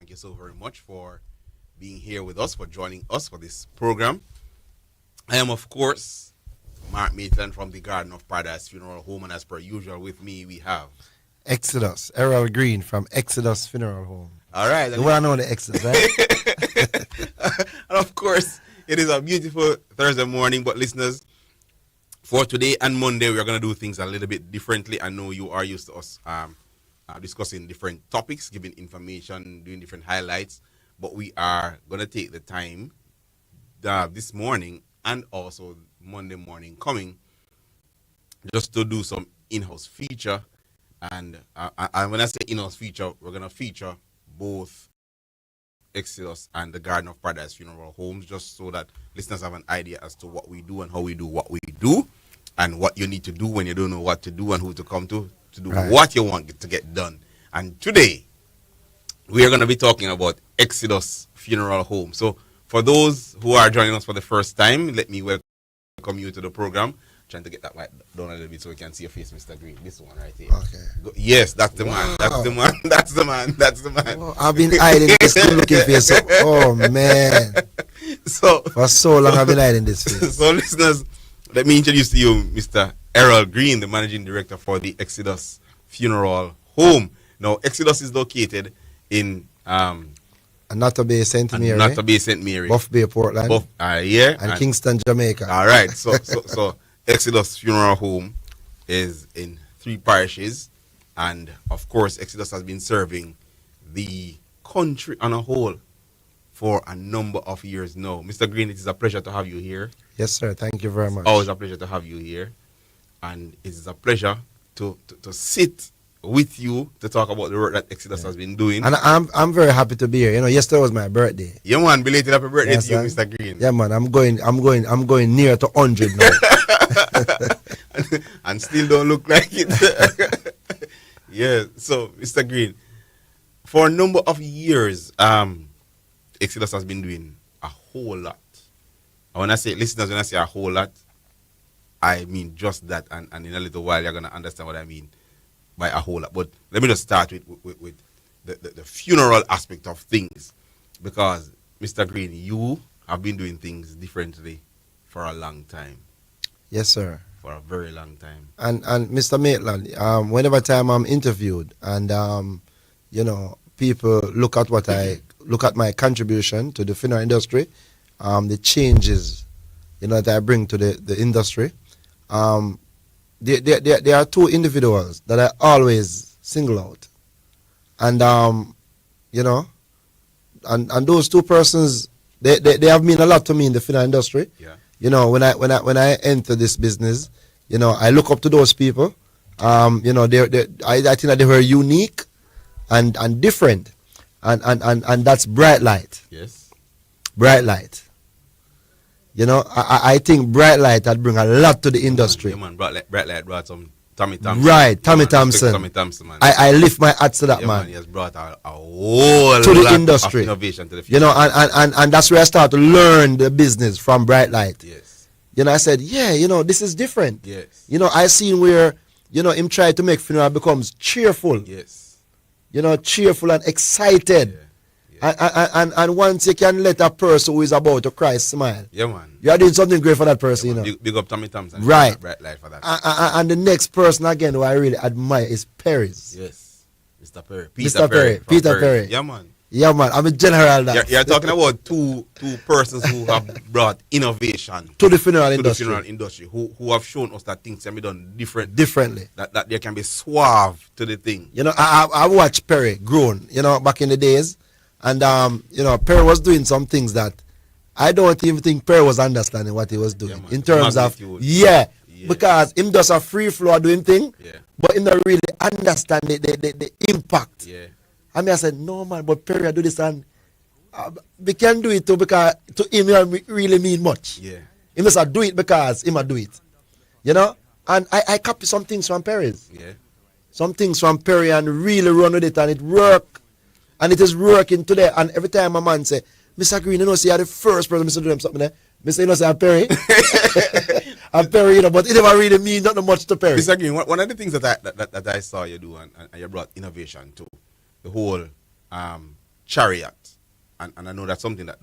Thank you so very much for being here with us, for joining us for this program. I am, of course, Mark Maitland from the Garden of Paradise Funeral Home, and as per usual, with me we have Exodus, Errol Green from Exodus Funeral Home. All right. You want to know the Exodus, right? And of course, it is a beautiful Thursday morning, but listeners, for today and Monday, we are going to do things a little bit differently. I know you are used to us discussing different topics, giving information, doing different highlights, but we are going to take the time this morning and also Monday morning coming just to do some in-house feature. And when I say in-house feature, we're going to feature both Exodus and the Garden of Paradise Funeral Homes, just so that listeners have an idea as to what we do and how we do what we do, and what you need to do when you don't know what to do and who to come to do what you want to get done. And today, we are going to be talking about Exodus Funeral Home. So for those who are joining us for the first time, let me welcome you to the program. Trying to get that light down a little bit so we can see your face, Mr. Green. This one right here. Okay. Yes, that's the man. That's the man. That's the man. That's the man. Oh, I've been hiding this good looking face. Oh, man. So for so long, I've been hiding this face. So, listeners, let me introduce to you Mr. Errol Green, the Managing Director for the Exodus Funeral Home. Now, Exodus is located in Anata Bay, St. Mary. Anata Bay, St. Mary. Buff Bay, Portland. And Kingston, Jamaica. All right. So Exodus Funeral Home is in 3 parishes, and of course, Exodus has been serving the country on a whole for a number of years now. Mr. Green, it is a pleasure to have you here. Yes, sir. Thank you very much. Always a pleasure to have you here, and it is a pleasure to sit with you to talk about the work that Exodus has been doing. And I'm very happy to be here. You know, yesterday was my birthday. Yeah, man, belated happy birthday to you, Mr. Green. Yeah, man, I'm going near to 100 now. And still don't look like it. Yeah, so Mr. Green, for a number of years, Exodus has been doing a whole lot. And when I say listeners, when I say a whole lot, I mean just that, and in a little while you're gonna understand what I mean by a whole lot. But let me just start with the funeral aspect of things, because Mr. Green, you have been doing things differently for a long time. Yes, sir. For a very long time. And Mr. Maitland, whenever time I'm interviewed and you know, people look at my contribution to the funeral industry, the changes, you know, that I bring to the industry. There are 2 individuals that I always single out, and you know, and those 2 persons, they have mean a lot to me in the funeral industry. Yeah. You know, when I enter this business, you know, I look up to those people. You know, I think that they were unique and different, and that's Bright Light. Yes. Bright Light. You know, I think Bright Light had bring a lot to the industry. Yeah, man. Bright Light brought some Tommy Thompson. Right, Tommy Thompson. Tommy Thompson, man. I lift my hat to that, man. He has brought a whole to the lot industry. Of innovation to the future. You know, and that's where I start to learn the business from Bright Light. Yes. You know, I said, yeah, you know, this is different. Yes. You know, I seen where, you know, him try to make funeral becomes cheerful. Yes. You know, cheerful and excited. Yeah. And once you can let a person who is about to cry smile. Yeah, man. You are doing something great for that person, yeah, you know. Big up Tommy Thompson. Right. Bright Light for that. And the next person, again, who I really admire is Perry's. Yes. Mr. Perry. Mr. Perry. Peter Perry. Yeah, man. Yeah, man. I'm a general that. You're talking about two persons who have brought innovation to the funeral industry. Who have shown us that things can be done differently. That there can be suave to the thing. You know, I watched Perry grown, you know, back in the days. And, you know, Perry was doing some things that I don't even think Perry was understanding what he was doing. Yeah, in terms of, because him does a free flow doing thing, but him not really understand the impact. Yeah. I mean, I said, no, man, but Perry, I do this, and we can do it too, because to him, it really mean much. Yeah. He must do it because he must do it. You know? And I copy some things from Perry's. Yeah. Some things from Perry and really run with it, and it work. And it is working today. And every time a man say, Mr. Green, you know, see, you're the first person to do them something there. Mr. You know, say, I'm Perry. I'm Perry, you know, but it never really mean nothing much to Perry. Mr. Green, one of the things that I saw you do, and you brought innovation to the whole chariot, and I know that's something that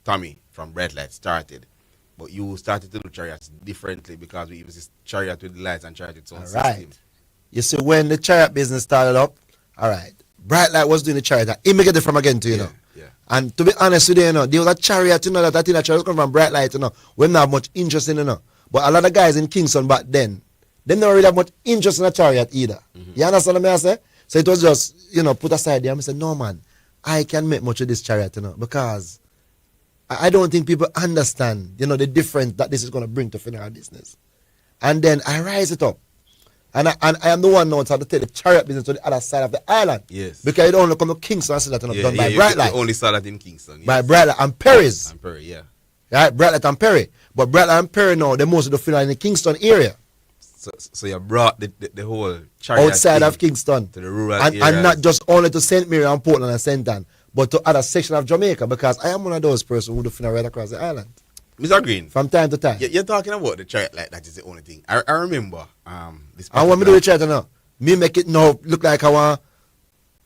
Tommy from Bright Light started, but you started to do chariots differently because we use this chariot with lights and chariot with sound All system. right. You see, when the chariot business started up, all right, Bright Light was doing the chariot. He may get it from again too, you know. Yeah. And to be honest with you, you know, there was a chariot, you know, that I think that chariot come from Bright Light, you know. We didn't have much interest in it, you know. But a lot of guys in Kingston back then, they don't really have much interest in a chariot either. You understand what I say? So it was just, you know, put aside there. I said, no, man, I can make much of this chariot, you know, because I don't think people understand, you know, the difference that this is going to bring to funeral business. And then I rise it up. And I am the one now to take the chariot business to the other side of the island. Yes. Because you don't only come to Kingston and see that, you know, done by Bright Light. You only saw that in Kingston. Yes. By Bright Light and Perry's. And Perry, yeah. Right, Bright Light and Perry. But Bright Light and Perry now, they most of the funeral in the Kingston area. So you brought the whole chariot outside of Kingston. to the rural and areas. not just only to St. Mary and Portland and St. Ann, but to other section of Jamaica, because I am one of those persons who do funeral right across the island. Mr. Green, From time to time. you're talking about the chariot like that is the only thing. I remember this. And when me do the chariot now, me make it now look like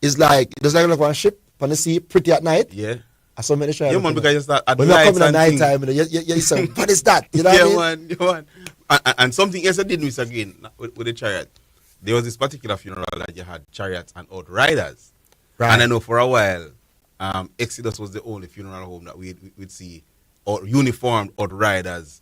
it's like, just like one ship on the sea, pretty at night. Yeah. I saw me the chariot. Yeah, man, because you start at when you lights come in at and night things. time, you say, what is that? You know what I mean? Yeah, man. And something else I did, Mr. Green, with the chariot. There was this particular funeral that you had chariots and outriders. Right. And I know for a while, Exodus was the only funeral home that we'd see uniformed outriders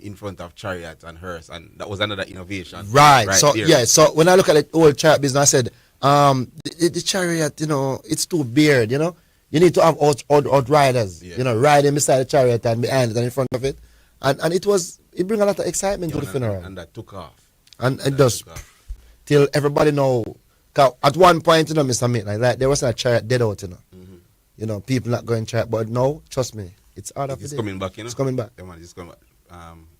in front of chariots and hearse, and that was another innovation. Right. So there. yeah. So when I look at the old chariot business, I said, the chariot, you know, it's too weird. You know, you need to have outriders. Yeah. You know, riding beside the chariot and behind it and in front of it, and it brings a lot of excitement to the funeral. And that took off. And it does till everybody know. 'Cause at one point, you know, Mr. Maitland, like there was a chariot dead out, you know. You know, people not going chariot, but no, trust me, it's out of It's the coming back, you know. It's coming back. Yeah, man, it's coming back.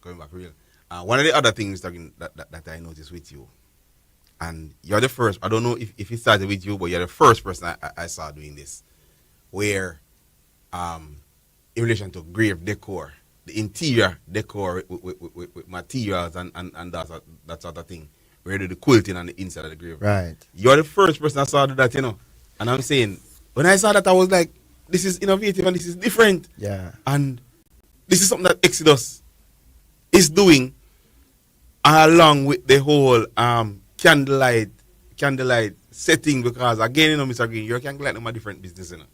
Coming back real. One of the other things that I noticed with you, and you're the first. I don't know if it started with you, but you're the first person I saw doing this, where, in relation to grave decor, the interior decor with materials and that sort of thing, where they do the quilting on the inside of the grave. Right. You're the first person I saw do that, you know. And I'm saying, when I saw that, I was like, this is innovative and this is different. Yeah. And this is something that Exodus is doing along with the whole candlelight setting, because again, you know, Mr. Green, your candlelight is a different business, you know.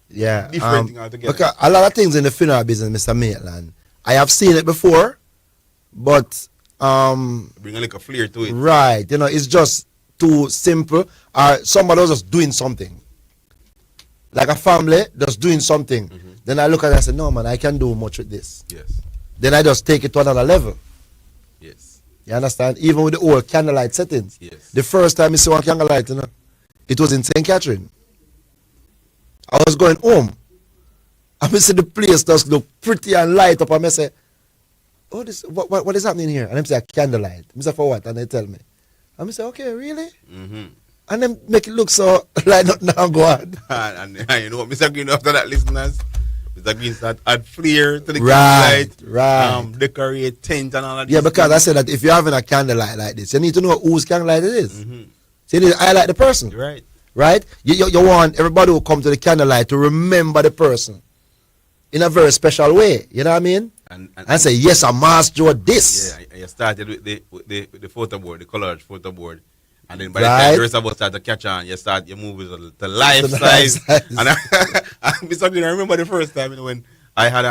Yeah. Different thing altogether. Because a lot of things in the funeral business, Mr. Maitland, I have seen it before, but Bring a little flair to it. right, you know, it's just too simple. Or somebody was just doing something. Like a family just doing something. Then I look at it and say, no man, I can do much with this. Yes. Then I just take it to another level. Yes. You understand? Even with the old candlelight settings. Yes. The first time I saw one candlelight, you know, it was in St. Catherine. I was going home. I see the place just look pretty and light up. And I say, oh, this what is happening here? And I say, a candlelight. I say, for what? And they tell me. And I say, okay, really? And then make it look so like nothing now go on. and you know what, Mr. Green, after that, listeners, Mr. Green start add flair to the Right, candlelight. right. Decorate tent and all of Yeah, this because thing. I said that if you're having a candlelight like this, you need to know whose candlelight it is. So you need to highlight the person. Right. Right? You want everybody who come to the candlelight to remember the person in a very special way. You know what I mean? And say, yes, I mastered this. Yeah, and you started with the photo board, the colored photo board. And then by the Right. time the rest of us start to catch on, you move with the life The size. life size. And Mr. Green, I remember the first time, you know, when I had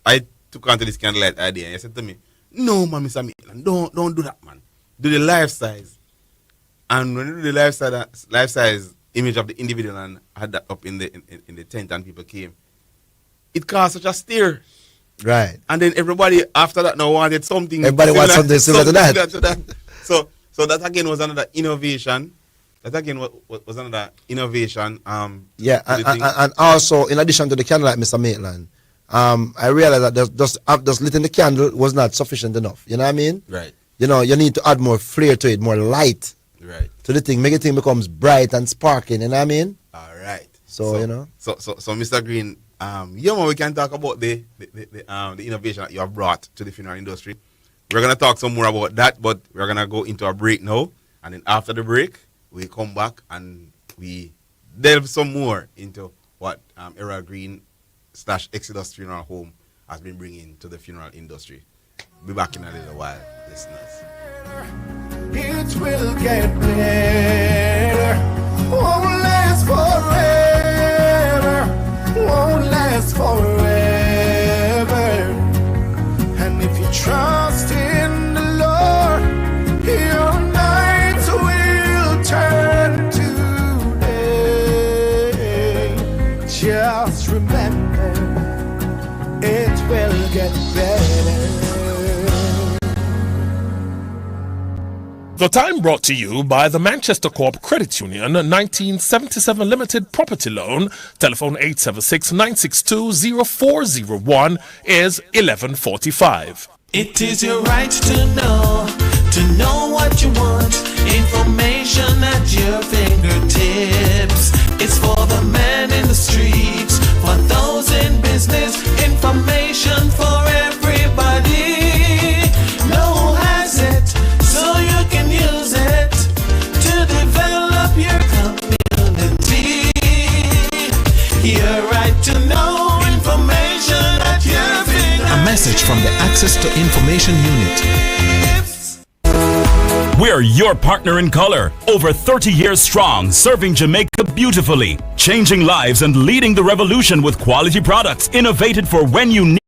I took onto this candlelight idea, and you said to me, no man, Mr. Maitland, don't do that, man. Do the life size. And when you do the life size image of the individual and had that up in the tent and people came, it caused such a stir. Right. And then everybody after that now wanted something. Everybody wants something similar to that. So that again was another innovation. That again was another innovation. Yeah, to the thing. and also, in addition to the candlelight, Mr. Maitland, I realized that just lighting the candle was not sufficient enough. You know what I mean? Right. You know, you need to add more flair to it, more light Right. to the thing. Make the thing becomes bright and sparkling. You know what I mean? All right. So, you know. So Mr. Green, yeah, man, we can talk about the innovation that you have brought to the funeral industry. We're gonna talk some more about that, but we're gonna go into a break now, and then after the break, we come back and we delve some more into what Errol Green / Exodus Funeral Home has been bringing to the funeral industry. Be back in a little while, listeners. It will get better. Won't last forever. Won't last forever. And if you trust in the Lord, your nights will turn to day. Just remember, it will get better. The time brought to you by the Manchester Corp Credit Union 1977 Limited Property Loan, telephone 876-962-0401 is 11:45. It is your right to know what you want. Information at your fingertips. It's for the man in the streets, for those in business. Information for everybody. No one has it, so you can use it to develop your community. Your right to know information at your fingertips. A message from the Access to Information Unit. We're your partner in color. Over 30 years strong, serving Jamaica beautifully. Changing lives and leading the revolution with quality products innovated for when you need.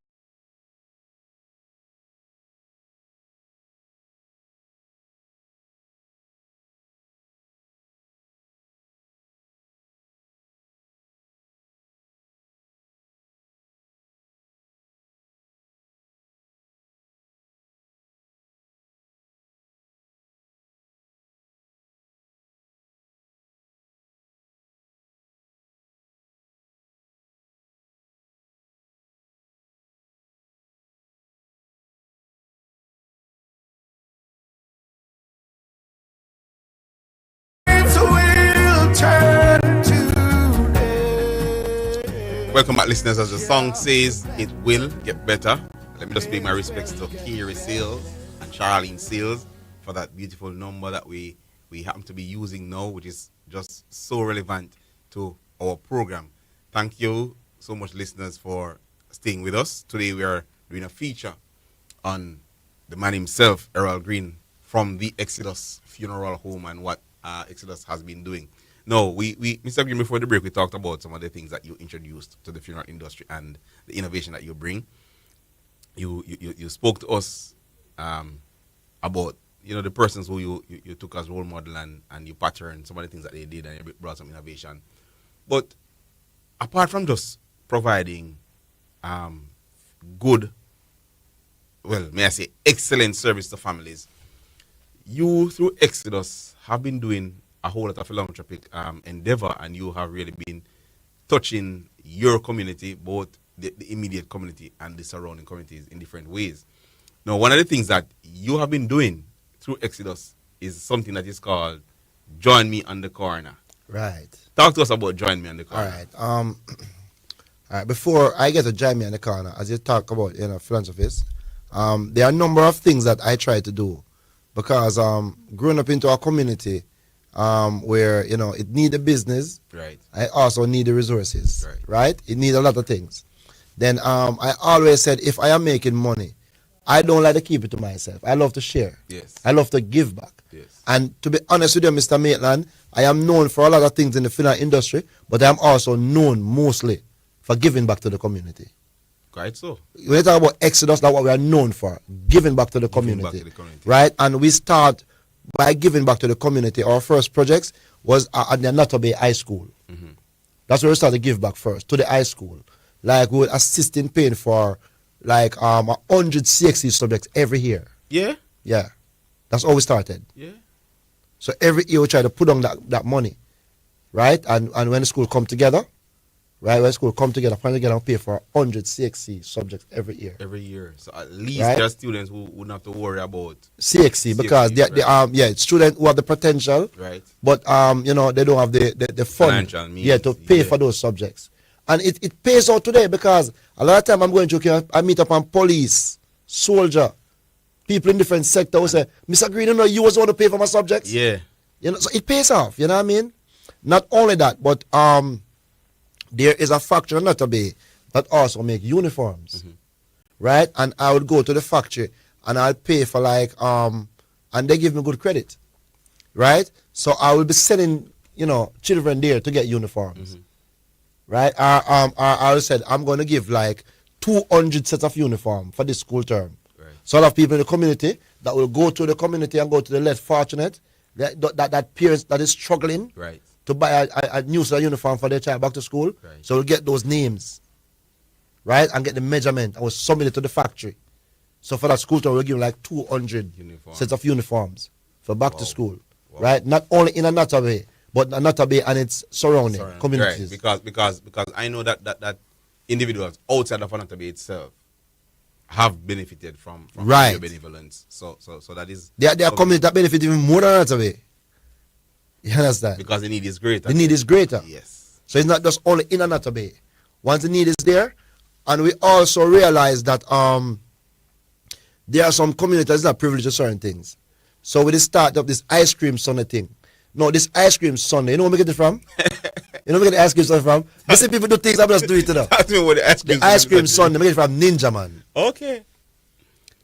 Welcome back, listeners. As the song says, it will get better. Let me just pay my respects to Kiri Seals and Charlene Seals for that beautiful number that we happen to be using now, which is just so relevant to our program. Thank you so much, listeners, for staying with us. Today we are doing a feature on the man himself, Errol Green, from the Exodus Funeral Home and what Exodus has been doing. No, we Mr. Green, before the break, we talked about some of the things that you introduced to the funeral industry and the innovation that you bring. You spoke to us about the persons who you took as role model and you patterned some of the things that they did and you brought some innovation. But apart from just providing good, well, may I say, excellent service to families, you through Exodus have been doing a whole lot of philanthropic endeavor, and you have really been touching your community, both the immediate community and the surrounding communities, in different ways. Now, one of the things that you have been doing through Exodus is something that is called Join Me on the Corner. Right. Talk to us about Join Me on the Corner. All right. Before I get to Join Me on the Corner, as you talk about philanthropists, there are a number of things that I try to do because growing up into a community where it need a business, right? I also need the resources, right? It need a lot of things. Then I always said, if I am making money, I don't like to keep it to myself. I love to share. Yes. I love to give back. Yes. And to be honest with you, Mr. Maitland, I am known for a lot of things in the funeral industry, but I am also known mostly for giving back to the community. Quite so. When you talk about Exodus, that's what we are known for, giving back to the community. Right? And we start by giving back to the community. Our first projects was at the Nato Bay High School. Mm-hmm. That's where we started to give back first, to the high school. Like, we would assist in paying for, 100 CXC subjects every year. Yeah? Yeah. That's how we started. Yeah. So every year we try to put on that money, right? And when the school come together, right? When school come together, finally get and pay for 100 CXC subjects every year. Every year. So at least there are students who wouldn't have to worry about CXC because they students who have the potential, right? But they don't have the fund, to pay for those subjects. And it pays out today because a lot of time I'm going to I meet up on police, soldier, people in different sectors who say, Mr. Green, you was the one to pay for my subjects. Yeah. So it pays off, you know what I mean? Not only that, but there is a factory in Nutter Bay that also make uniforms, right? And I would go to the factory and I'll pay for like and they give me good credit, right? So I will be sending children there to get uniforms, right? I said I'm going to give like 200 sets of uniform for this school term. Right. So a lot of people in the community that will go to the community and go to the less fortunate, that parents that is struggling, right, to buy a new set of uniform for their child back to school. Right. So we'll get those names, right, and get the measurement and we'll submit it to the factory. So for that school term, we'll give them like 200 sets of uniforms for back to school, right? Not only in Nutter Bay, but Nutter Bay and its surrounding communities. Right. Because I know that individuals outside of Nutter Bay itself have benefited from right. your benevolence. So that is there are communities that benefit even more than Nutter Bay. You understand? Because the need is greater. The need is greater. Yes. So it's not just only in Nutter Bay. Once the need is there, and we also realize that there are some communities that are privileged to certain things. So we just start up this ice cream Sunday thing. No, this ice cream Sunday, you know where we get it from? You know where we get the ice cream Sunday from? You see people do things, I just do it to them. Talk to me what the ice cream Sunday, we get it from Ninja Man. Okay.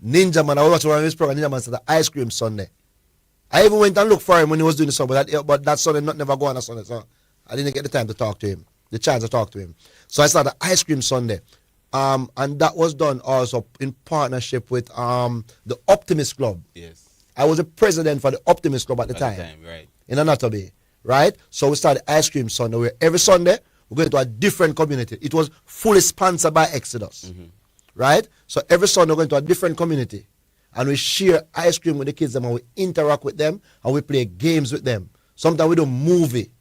Ninja Man, I was watching one of his program, Ninja Man said the ice cream Sunday. I even went and looked for him when he was doing the song, but that Sunday never go on a Sunday, so I didn't get the time to talk to him, the chance to talk to him. So I started ice cream Sunday. And that was done also in partnership with the Optimist Club. Yes. I was the president for the Optimist Club at the time. Right. In Nutter Bay, right? So we started Ice Cream Sunday, where every Sunday we're going to a different community. It was fully sponsored by Exodus, right? So every Sunday we're going to a different community, and we share ice cream with the kids, and we interact with them, and we play games with them. Sometimes we do movie,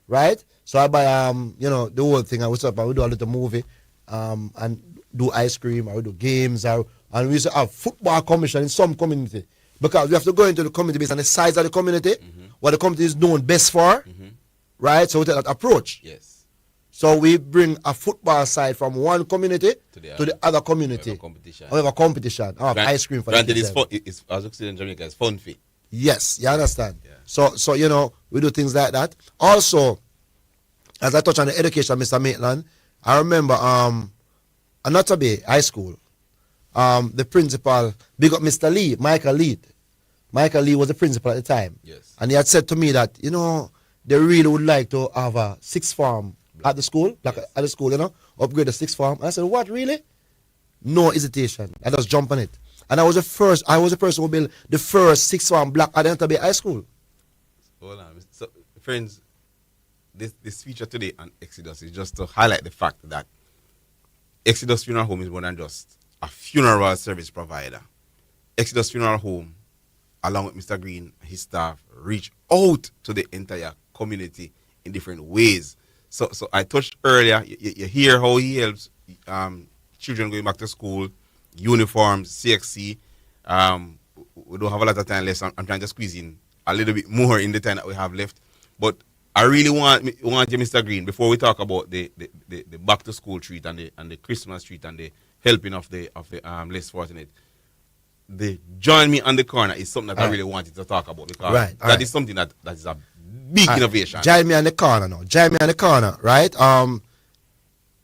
right? So I buy the whole thing, and we do a little movie, and do ice cream, or we do games, and we used to have football commission in some community. Because we have to go into the community based on the size of the community, what the community is known best for, right? So we take that approach. Yes. So we bring a football side from one community to the other community. We have a competition. I have ice cream for the kids. It's, as we say in Jamaica, it's fun fit. Yes, you understand. Yeah. So we do things like that. Also, as I touch on the education, Mr. Maitland, I remember Nutter Bay High School. The principal, big up Mr. Lee, Michael Lee. Michael Lee was the principal at the time. Yes. And he had said to me that, they really would like to have a sixth form at the school, at the school, upgrade the sixth form. And I said, what, really? No hesitation. I just jumped on it. And I was the person who built the first sixth form block at the Nutter Bay High School. Hold on. So, friends, this feature today on Exodus is just to highlight the fact that Exodus Funeral Home is more than just a funeral service provider. Exodus Funeral Home, along with Mr. Green and his staff, reach out to the entire community in different ways. So I touched earlier, you hear how he helps children going back to school, uniforms, CXC. We don't have a lot of time left, so I'm trying to squeeze in a little bit more in the time that we have left. But I really want you, Mr. Green, before we talk about the back to school treat and the Christmas treat and the helping of the less fortunate, the join me on the corner is something that I really wanted to talk about, because that is something that is a big innovation. Join me on the corner now. Join me on the corner, right?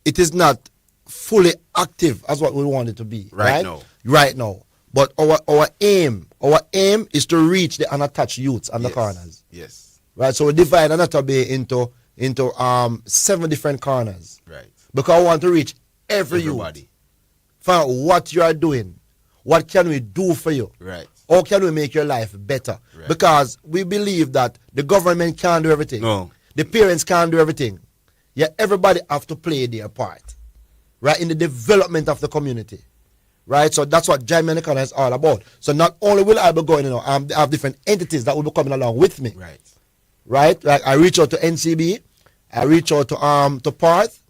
It is not fully active as what we want it to be, right? Right now. But our aim is to reach the unattached youths on the corners. Yes. Right. So we divide Nutter Bay into 7 different corners. Right. Because I want to reach everybody. Find out what you are doing. What can we do for you? Right. How can we make your life better? Right. Because we believe that the government can't do everything. No. The parents can't do everything. Yeah, everybody have to play their part. Right, in the development of the community. Right, so that's what Jamaica and the Corner is all about. So not only will I be going, I have different entities that will be coming along with me. Right. Right, like I reach out to NCB, I reach out to Parth,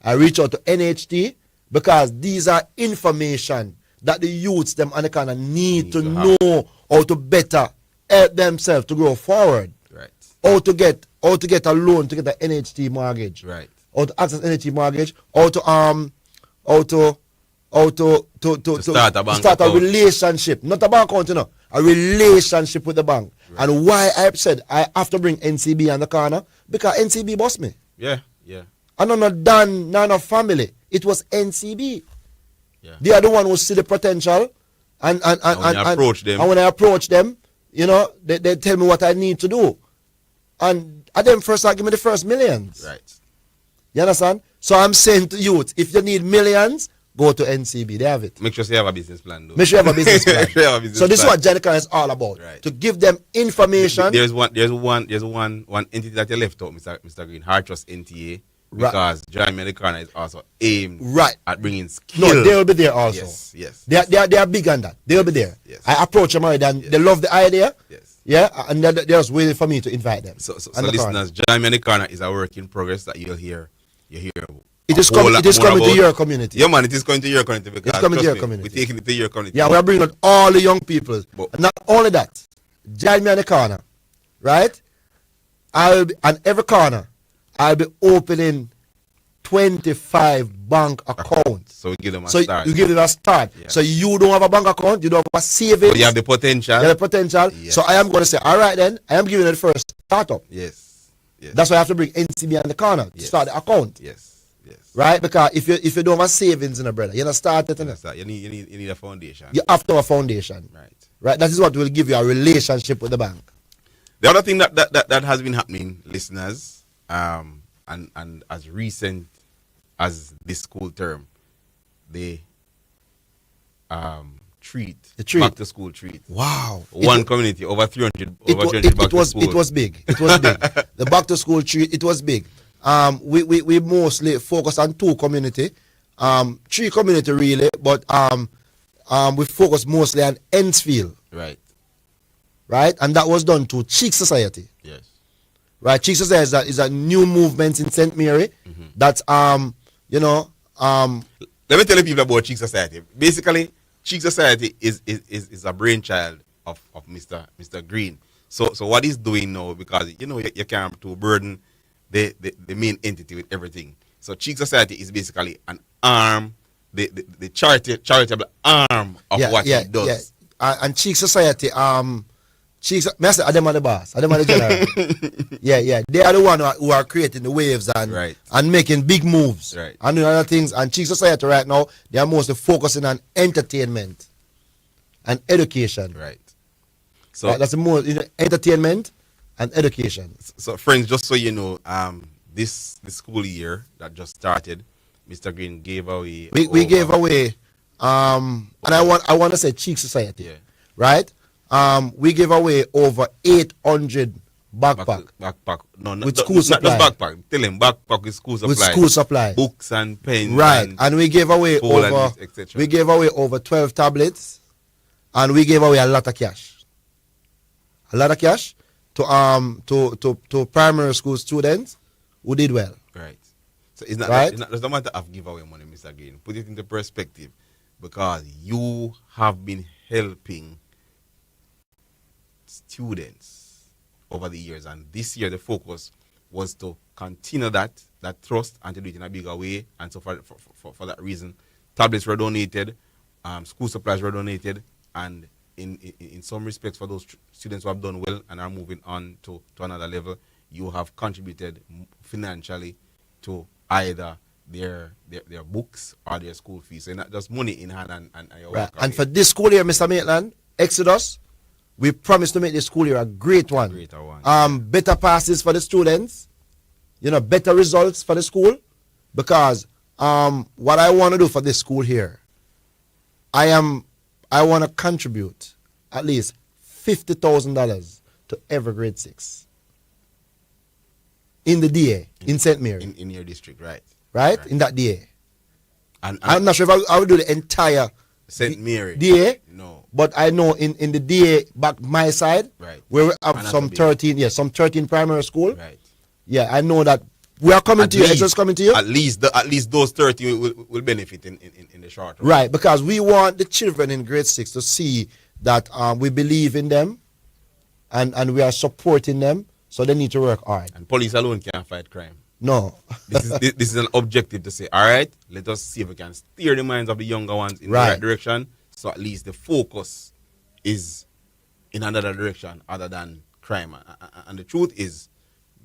I reach out to NHT, because these are information that the youths them and the corner need to know how to better help themselves to grow forward. Right. How to get a loan to get an NHT mortgage. Right. How to access NHT mortgage. How to start a relationship, not a bank account, a relationship with the bank. Right. And why I said I have to bring NCB on the corner, because NCB boss me. Yeah. Yeah. And not done, none of family. It was NCB. Yeah. They are the one who see the potential. And when you approach them. And when I approach them, you know, they tell me what I need to do. And at them first, I give me the first millions. Right. You understand? So I'm saying to youth, if you need millions, go to NCB. They have it. Make sure you have a business plan, though. Make sure you have a business plan. Make sure you have a business So this is plan. what Jamaica is all about. Right. To give them information. There's one entity that you left out, Mr. Green, Hard Trust NTA, Right. because Jamaica is also aimed Right. at bringing skill. No, they will be there also. Yes. They are big on that. They will be there. Yes. I approach them already and they love the idea. Yes. Yeah, and they're just waiting for me to invite them. So And the listeners, Jamaica is a work in progress that you'll hear. You hear. It is coming to your community. Yeah, man, it is coming to your community. Because It's coming to trust your me, community. We're taking it to your community. Yeah, we are bringing out all the young people. But- And not only that, join me on the corner, right? I'll be on every corner. I'll be opening 25 bank accounts. So we give them a So start. you give them a start. Yeah. So you don't have a bank account, you don't have a savings. But you have the potential. You have the potential. Yes. So I am going to say, all right then, I am giving you the first startup. Yes. Yes. That's why I have to bring NCB on the corner to Yes. start the account. Yes. Yes. Right? Because if you don't have savings in a brother, you're not starting it. That's that. You need a foundation. You have to have a foundation. Right. Right? That is what will give you a relationship with the bank. The other thing that has been happening, listeners, and as recent as this school term, the treat, The treat. back to school treat. Wow. One community over 300 It, over wa- 300 it, back it was to school. it was big. It was big. The back to school treat, it was big. We mostly focus on two community, three community really, but we focus mostly on Ennsfield, Right. right? And that was done to Cheek Society, Yes. right? Cheek Society is a new movement in St. Mary. That's you know Let me tell you people about Cheek Society. Basically, Cheek Society is a brainchild of Mr. Green. So what he's doing now, because you can't to burden the main entity with everything. So Cheek Society is basically an arm, the charitable arm of what he does. Yeah. And Cheek Society, may I say, them are the boss, them are the general. yeah. They are the one who are creating the waves and Right. and making big moves. Right. And doing other things. And Cheek Society right now, they are mostly focusing on entertainment and education. Right. So Right? That's the most entertainment and education. So friends, just so you know, this school year that just started, Mr. Green gave away. We gave away and I want to say Cheek Society. Yeah. Right? We gave away over 800 backpack backpack. No, with not school not supply. just backpack. Tell him backpack with school supply. with school supply. Books and pens. Right. And And we gave away phone and over etc. we gave away over 12 tablets and we gave away a lot of cash. A lot of cash to primary school students who did well. Right. So it's not Right. it's not just a matter of giveaway money, Mr. Green. Put it into perspective, because you have been helping students over the years, and this year the focus was to continue that trust and to do it in a bigger way. And so for that reason, tablets were donated, school supplies were donated, and in some respects, for those students who have done well and are moving on to another level, you have contributed financially to either their books or their school fees. So not just money in hand and your Right. work And away. for this school year, Mr. Maitland, Exodus, we promise to make this school year a great one. Greater one. Better passes for the students, better results for the school. Because what I want to do for this school here, I want to contribute at least $50,000 to every grade 6 in the DA in St. Mary, in your district, right? right? In that DA. And I'm not sure if I will do the entire St. Mary. DA, No. but I know in the DA back my side, Right. where we have And some that's a big- 13 primary school. Right. Yeah, I know that we are coming to you. It's just coming to you. At least those 30 will benefit in the short run. Right, because we want the children in grade 6 to see that we believe in them and we are supporting them, so they need to work hard. And police alone can't fight crime. No. This is an objective to say, all right, let us see if we can steer the minds of the younger ones in the Right. right direction, so at least the focus is in another direction other than crime. And the truth is,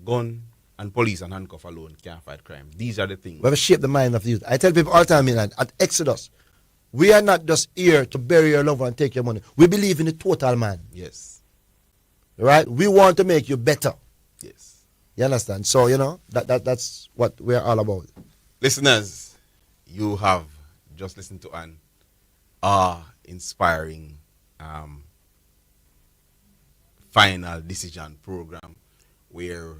gun And police and handcuff alone can't fight crime. These are the things. We have to shape the mind of the youth. I tell people all the time, at Exodus, we are not just here to bury your loved one and take your money. We believe in the total man. Yes. Right? We want to make you better. Yes. You understand? So, that's what we're all about. Listeners, you have just listened to an awe-inspiring final decision program where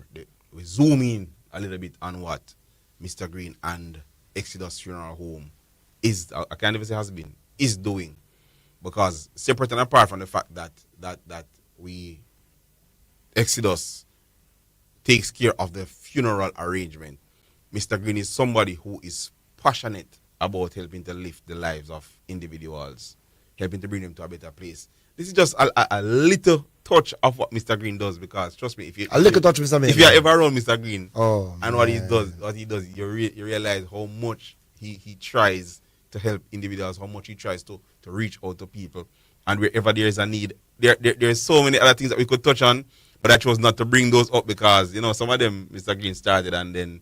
we zoom in a little bit on what Mr. Green and Exodus Funeral Home I can't even say has been, is doing. Because separate and apart from the fact that we, Exodus, takes care of the funeral arrangement, Mr. Green is somebody who is passionate about helping to lift the lives of individuals, helping to bring them to a better place. This is just a little touch of what Mr. Green does, because trust me, if you a little touch, Mr. If you are ever around Mr. Green and what he does, you realize how much he tries to help individuals, how much he tries to reach out to people, and wherever there is a need, there's so many other things that we could touch on, but I chose not to bring those up because some of them Mr. Green started, and then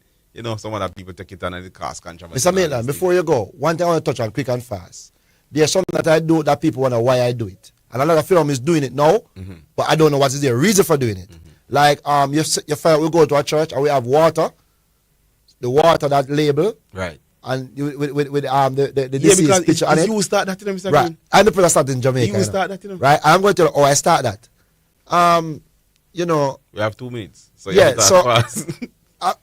some other people take it on and it cause controversy. Mr. Maitland, before you go, one thing I want to touch on quick and fast. There's something that I do that people wonder why I do it. And a lot of film is doing it now, but I don't know what is the reason for doing it. Like you find we go to a church and we have water, the water that label, right, and with the deceased picture on it. You start that, Mr. Right, Green. and the person start in Jamaica. You start that, right? I'm going to tell you how I start that. We have 2 minutes, so yeah. You have to start fast.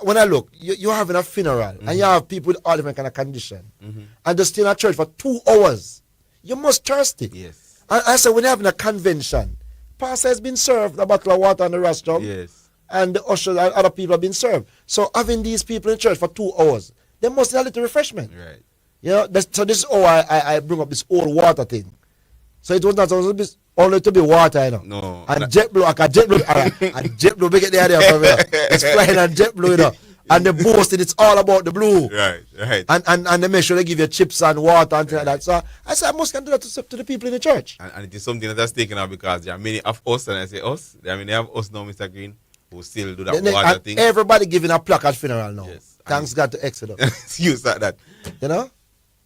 When I look, you're having a funeral and you have people with all different kind of condition, and they stay in a church for 2 hours. You must thirsty. Yes. And I said, when you're having a convention, pastor has been served a bottle of water and the restaurant. Yes. And the ushers and other people have been served. So having these people in church for 2 hours, they must have a little refreshment. Right. So this is how I bring up this old water thing. So it was not only to be water, No. And JetBlue, and JetBlue, we get the idea from here. It's flying on JetBlue, And the boasting, it's all about the blue. Right. And they make sure they give you chips and water and things like that. So I said, I must do that to the people in the church. And it is something that's taken out because there are many of us, and I say us, there are many of us now, Mr. Green, who still do that water thing. Everybody giving a plaque at funeral now. Yes. Thanks God to Exodus. Use like that.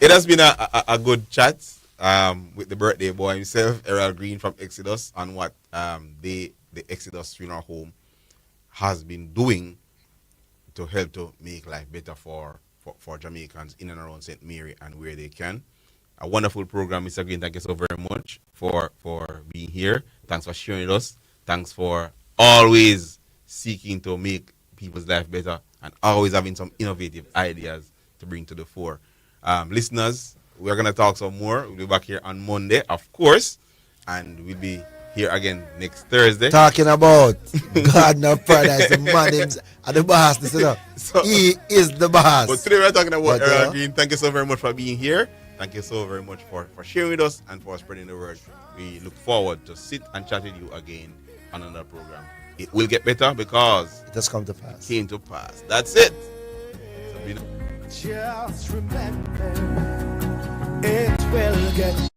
It has been a good chat with the birthday boy himself, Errol Green from Exodus, on what the Exodus Funeral Home has been doing to help to make life better for Jamaicans in and around St. Mary and where they can. A wonderful program, Mr. Green. Thank you so very much for being here. Thanks for sharing with us. Thanks for always seeking to make people's life better and always having some innovative ideas to bring to the fore. Listeners, we're going to talk some more. We'll be back here on Monday, of course, and we'll be here again next Thursday. Talking about God of Paradise, the man and the boss. So, he is the boss. But today we're talking about Errol Green. Thank you so very much for being here. Thank you so very much for sharing with us and for spreading the word. We look forward to sit and chat with you again on another program. It will get better because it has come to pass. Came to pass. That's it. Just remember, it will get